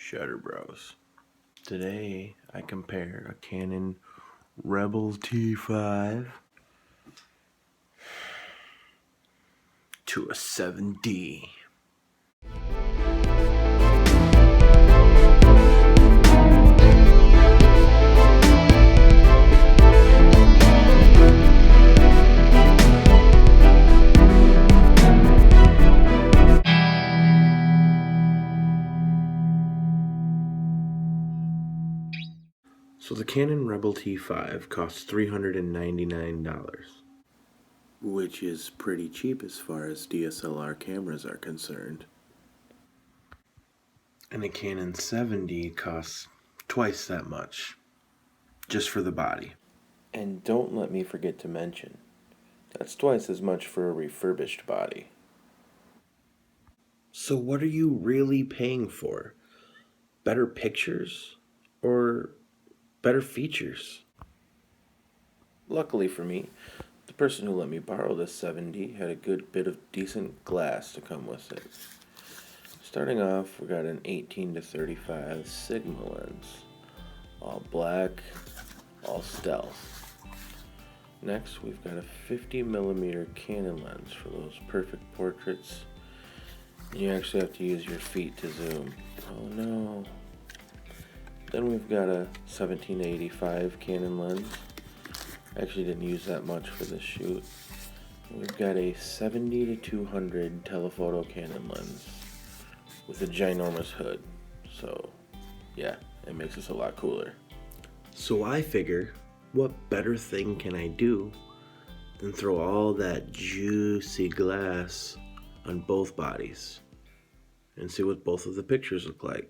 Shutter Bros. Today I compare a Canon Rebel T5 to a 7D. So the Canon Rebel T5 costs $399, which is pretty cheap as far as DSLR cameras are concerned. And the Canon 7D costs twice that much, just for the body. And don't let me forget to mention, that's twice as much for a refurbished body. So what are you really paying for? Better pictures or better features? Luckily for me, the person who let me borrow this 7D had a good bit of decent glass to come with it. Starting off, we got an 18-35 Sigma lens, all black, all stealth. Next, we've got a 50mm Canon lens for those perfect portraits. You actually have to use your feet to zoom. Oh no. Then we've got a 17-85 Canon lens. Actually didn't use that much for this shoot. We've got a 70-200 telephoto Canon lens with a ginormous hood. So yeah, it makes us a lot cooler. So I figure, what better thing can I do than throw all that juicy glass on both bodies and see what both of the pictures look like.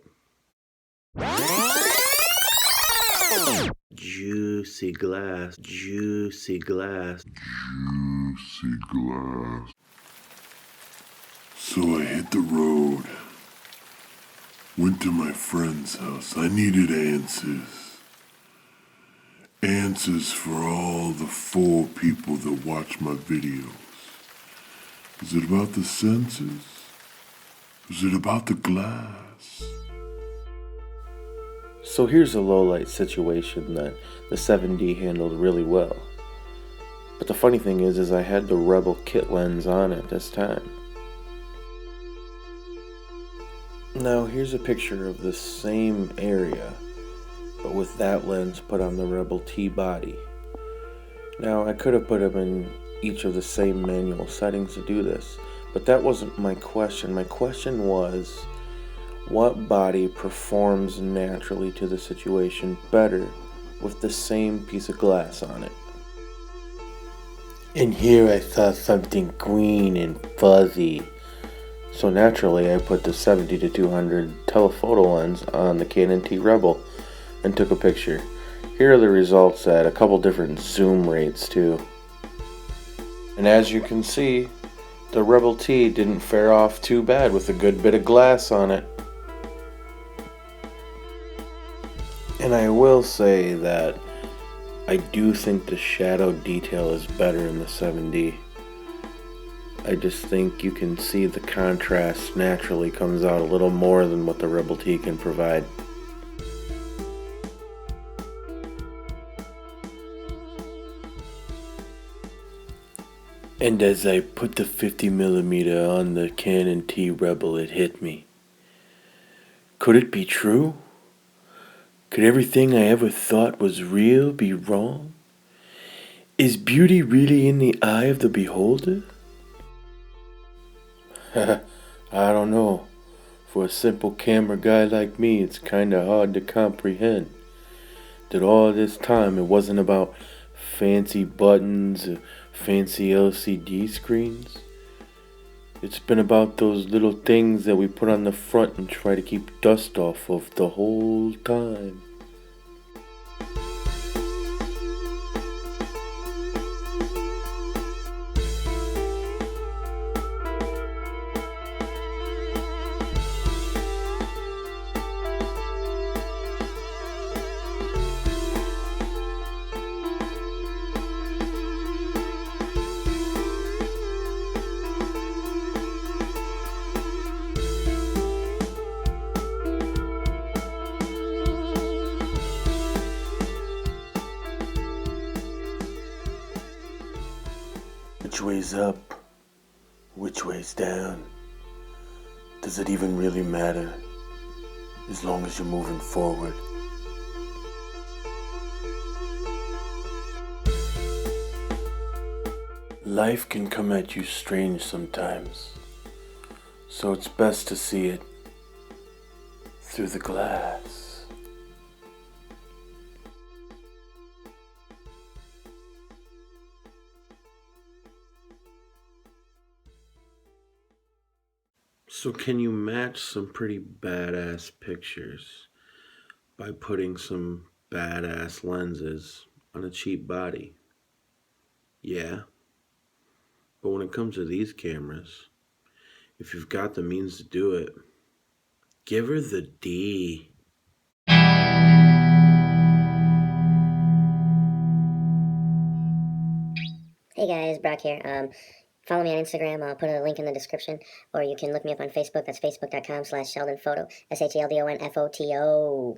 Juicy glass, juicy glass, juicy glass. So I hit the road, went to my friend's house. I needed answers. Answers for all the 4 people that watch my videos. Is it about the sensors? Is it about the glass? So here's a low-light situation that the 7D handled really well. But the funny thing is I had the Rebel kit lens on at this time. Now here's a picture of the same area, but with that lens put on the Rebel T body. Now I could have put them in each of the same manual settings to do this, but that wasn't my question. My question was, what body performs naturally to the situation better with the same piece of glass on it? And here I saw something green and fuzzy. So naturally I put the 70-200 telephoto lens on the Canon T Rebel and took a picture. Here are the results at a couple different zoom rates too. And as you can see, the Rebel T didn't fare off too bad with a good bit of glass on it. And I will say that I do think the shadow detail is better in the 7D. I just think you can see the contrast naturally comes out a little more than what the Rebel T can provide. And as I put the 50mm on the Canon T Rebel, it hit me. Could it be true? Could everything I ever thought was real be wrong? Is beauty really in the eye of the beholder? I don't know. For a simple camera guy like me, it's kinda hard to comprehend that all this time it wasn't about fancy buttons or fancy LCD screens. It's been about those little things that we put on the front and try to keep dust off of the whole time. way's up? Which way's down? Does it even really matter? As long as you're moving forward. Life can come at you strange sometimes, so it's best to see it through the glass. So can you match some pretty badass pictures by putting some badass lenses on a cheap body? Yeah. But when it comes to these cameras, if you've got the means to do it, give her the D. Hey guys, Brock here. Follow me on Instagram. I'll put a link in the description. Or you can look me up on Facebook. That's facebook.com/SheldonPhoto. SheldonPhoto.